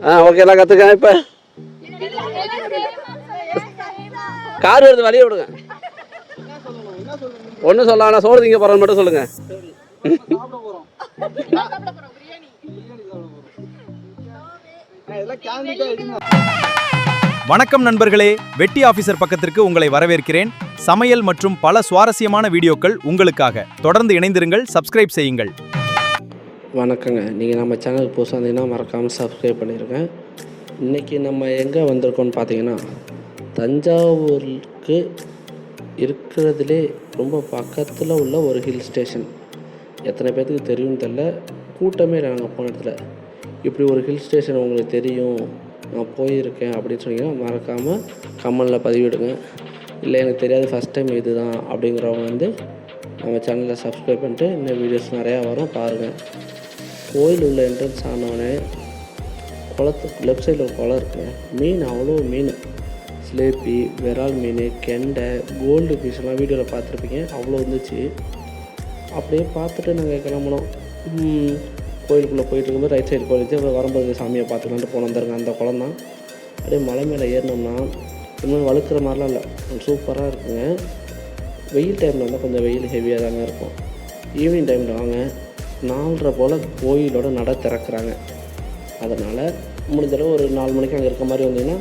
Okay எல்லாம் கற்றுக்கேன். இப்போ car வருது, வழியை விடுங்க. ஒன்றும் சொல்ல ஆனால் சோறு திங்க போகிறோன்னு மட்டும் சொல்லுங்கள். வணக்கம் நண்பர்களே, வெட்டி ஆபீசர் பக்கத்திற்கு உங்களை வரவேற்கிறேன். சமையல் மற்றும் பல சுவாரஸ்யமான வீடியோக்கள் உங்களுக்காக. தொடர்ந்து இணைந்திருங்கள், சப்ஸ்கிரைப் செய்யுங்கள். வணக்கங்க. நீங்கள் நம்ம சேனலுக்கு புதுசாக இருந்தீங்கன்னா மறக்காமல் சப்ஸ்கிரைப் பண்ணியிருக்கேன். இன்றைக்கி நம்ம எங்கே வந்திருக்கோம்னு பார்த்தீங்கன்னா, தஞ்சாவூருக்கு இருக்கிறதுலே ரொம்ப பக்கத்தில் உள்ள ஒரு ஹில் ஸ்டேஷன். எத்தனை பேர்த்துக்கு தெரியும்னு தெரில, கூட்டமே இல்லை நாங்கள் போன இடத்துல. இப்படி ஒரு ஹில் ஸ்டேஷன் உங்களுக்கு தெரியும், நான் போயிருக்கேன் அப்படின்னு சொன்னீங்கன்னா மறக்காமல் கமெண்டில் பதிவிடுங்க. இல்லை எனக்கு தெரியாது ஃபஸ்ட் டைம் இது தான் அப்படிங்கிறவங்க வந்து நம்ம சேனலில் சப்ஸ்கிரைப் பண்ணிட்டு இன்னும் வீடியோஸ் நிறையா வரும் பாருங்கள். கோயில் உள்ள என்ட்ரன்ஸ் ஆனோடனே குளத்துக்கு லெஃப்ட் சைடில் ஒரு குளம் இருக்குங்க. மீன் அவ்வளோ மீன், ஸ்லேப்பி, விரால் மீன், கெண்டை, கோல்டு ஃபிஷ்லாம் வீடியோவில் பார்த்துருப்பீங்க. அவ்வளோ இருந்துச்சு. அப்படியே பார்த்துட்டு நாங்கள் கிளம்புனோம். கோயிலுக்குள்ளே போயிட்டு இருக்கும்போது ரைட் சைடு கோயில் வச்சு வரும்போது சாமியை பார்த்துக்கலான்ட்டு போன வந்துருங்க. அந்த குளம் தான். அப்படியே மலை மேலே ஏறினோம்னா இன்னும் வழுக்கிற மாதிரிலாம் இல்லை, சூப்பராக இருக்குங்க. வெயில் டைமில் வந்தால் கொஞ்சம் வெயில் ஹெவியாக தாங்க இருக்கும். ஈவினிங் டைமில் வாங்க, 4:30 போல் கோயிலோட நட திறக்கிறாங்க. அதனால் முடிஞ்சளவு ஒரு 4 மணிக்கு அங்கே இருக்க மாதிரி வந்தீங்கன்னா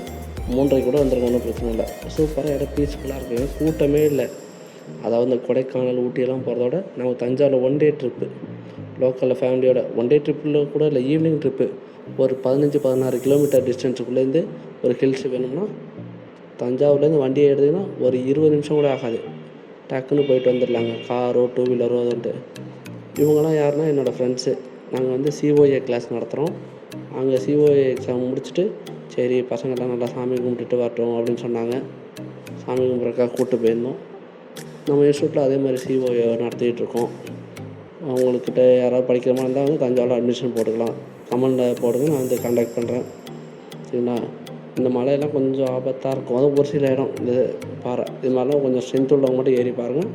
3:30 கூட வந்துருங்க, ஒன்றும் பிரச்சனை இல்லை. சூப்பராக இடம் பீஸ்ஃபுல்லாக இருக்குங்க, கூட்டமே இல்லை. அதாவது இந்த கொடைக்கானல் ஊட்டியெல்லாம் போகிறதோட நம்ம தஞ்சாவூரில் 1 டே ட்ரிப்பு, லோக்கலில் ஃபேமிலியோட 1 டே ட்ரிப்பில் கூட இல்லை, ஈவினிங் ட்ரிப்பு ஒரு 15-16 கிலோமீட்டர் டிஸ்டன்ஸுக்குள்ளேருந்து ஒரு ஹில்ஸ் வேணும்னா தஞ்சாவூர்லேருந்து வண்டியை எடுத்திங்கன்னா ஒரு 20 நிமிஷம் கூட ஆகாது, டக்குன்னு போயிட்டு வந்துடலாங்க. காரோ 2 வீலரோ வந்துட்டு. இவங்கெல்லாம் யாருன்னா என்னோடய ஃப்ரெண்ட்ஸு. நாங்கள் வந்து சிஓஏ கிளாஸ் நடத்துகிறோம். அங்கே சிஓஏ எக்ஸாம் முடிச்சுட்டு சரி பசங்கள்லாம் நல்லா சாமி கும்பிட்டுட்டு வரட்டும் அப்படின்னு சொன்னாங்க. சாமி கும்பிட்றக்காக கூப்பிட்டு போயிருந்தோம். நம்ம இன்ஸ்டியூட்டில் அதே மாதிரி சிஓஏ நடத்திக்கிட்டுருக்கோம். அவங்கக்கிட்ட யாராவது படிக்கிற மாதிரி இருந்தால் வந்து தஞ்சாவூரில் அட்மிஷன் போட்டுக்கலாம். கமெண்டில் போடுங்க, நான் வந்து கான்டாக்ட் பண்ணுறேன். சரிங்களா? இந்த மலையெல்லாம் கொஞ்சம் ஆபத்தாக இருக்கும். அதுவும் ஒரு சில இடம் இந்த பாறை இது மாதிரிலாம் கொஞ்சம் ஸ்ட்ரென்த் உள்ளவங்க மட்டும் ஏறி பாருங்கள்.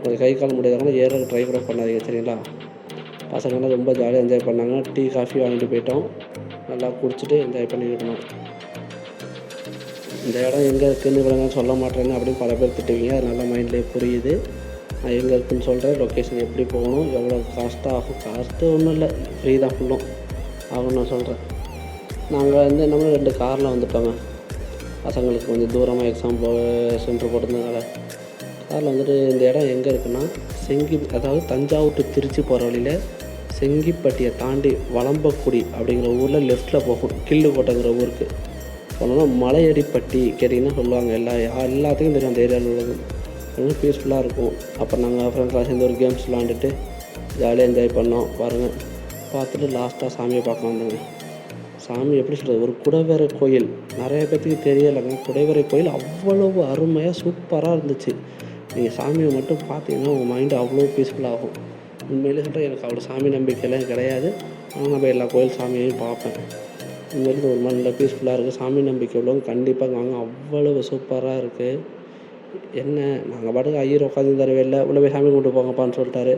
கொஞ்சம் கை கால் முடியாதவங்க ஏற ட்ரை கூட பண்ணாதீங்க. சரிங்களா? பசங்கள்லாம் ரொம்ப ஜாலியாக என்ஜாய் பண்ணாங்க. டீ காஃபி வாங்கிட்டு போயிட்டோம், நல்லா குடிச்சிட்டு என்ஜாய் பண்ணிக்கிட்டோம். இந்த இடம் எங்கே இருக்குதுன்னு இவ்வளோ சொல்ல மாட்டேங்க அப்படின்னு பல பேர் திட்டுவீங்க. அது நல்லா மைண்ட்லேயே புரியுது. நான் எங்கே இருக்குதுன்னு சொல்கிறேன், லொக்கேஷன் எப்படி போகணும், எவ்வளோ காஸ்ட்டாக ஆகும். காஸ்ட்டு ஒன்றும் இல்லை, ஃப்ரீ தான் ஃபுல்லும் ஆகும்னு நான் சொல்கிறேன். நாங்கள் வந்து நம்ம 2 காரில் வந்துட்டோங்க. பசங்களுக்கு கொஞ்சம் தூரமாக எக்ஸாம் சென்டர் போட்டிருந்ததுனால காரில் வந்துட்டு. இந்த இடம் எங்கே இருக்குன்னா அதாவது தஞ்சாவூர் டு திருச்சி போகிற வழியில் செங்கிப்பட்டியை தாண்டி வளம்பக்குடி அப்படிங்கிற ஊரில் லெஃப்ட்டில் போகும். கில்லுக்கோட்டைங்கிற ஊருக்கு போனோம்னா மலையடிப்பட்டி கேட்டிங்கன்னா சொல்லுவாங்க. எல்லாத்துக்கும் தெரியும் அந்த ஏரியாவில் உள்ளது. ரொம்ப பீஸ்ஃபுல்லாக இருக்கும். அப்போ நாங்கள் ஃப்ரெண்ட்ஸ்லாம் சேர்ந்து ஒரு கேம்ஸ் விளாண்டுட்டு ஜாலியாக என்ஜாய் பண்ணோம். பாருங்கள், பார்த்துட்டு லாஸ்ட்டாக சாமியை பார்க்க வந்தோங்க. சாமி எப்படி சொல்கிறது, ஒரு குடைவரை கோயில். நிறைய பேர்த்துக்கு தெரியலைங்க, குடைவரை கோயில் அவ்வளவு அருமையாக சூப்பராக இருந்துச்சு. நீங்கள் சாமியை மட்டும் பார்த்தீங்கன்னா உங்கள் மைண்டு அவ்வளோ பீஸ்ஃபுல்லாகும். உண்மையிலே சொல்கிறேன், எனக்கு அவ்வளோ சாமி நம்பிக்கையெல்லாம் கிடையாது. ஆனால் நம்ம எல்லா கோயில் சாமியையும் பார்ப்பேன். உண்மையிலே ஒரு மாதிரி நல்லா பீஸ்ஃபுல்லாக இருக்குது. சாமி நம்பிக்கை உள்ளவங்க கண்டிப்பாக வாங்க, அவ்வளவு சூப்பராக இருக்குது. என்ன நாங்கள் பாட்டுக்கு ஐயர் உட்காந்து தரவே இல்லை, உள்ள போய் சாமி கும்பிட்டு போங்கப்பான்னு சொல்லிட்டாரு.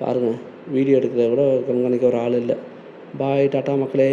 பாருங்கள், வீடியோ எடுக்கிறத கூட கண்காணிக்க ஒரு ஆள் இல்லை. பாய், டாட்டா மக்களே.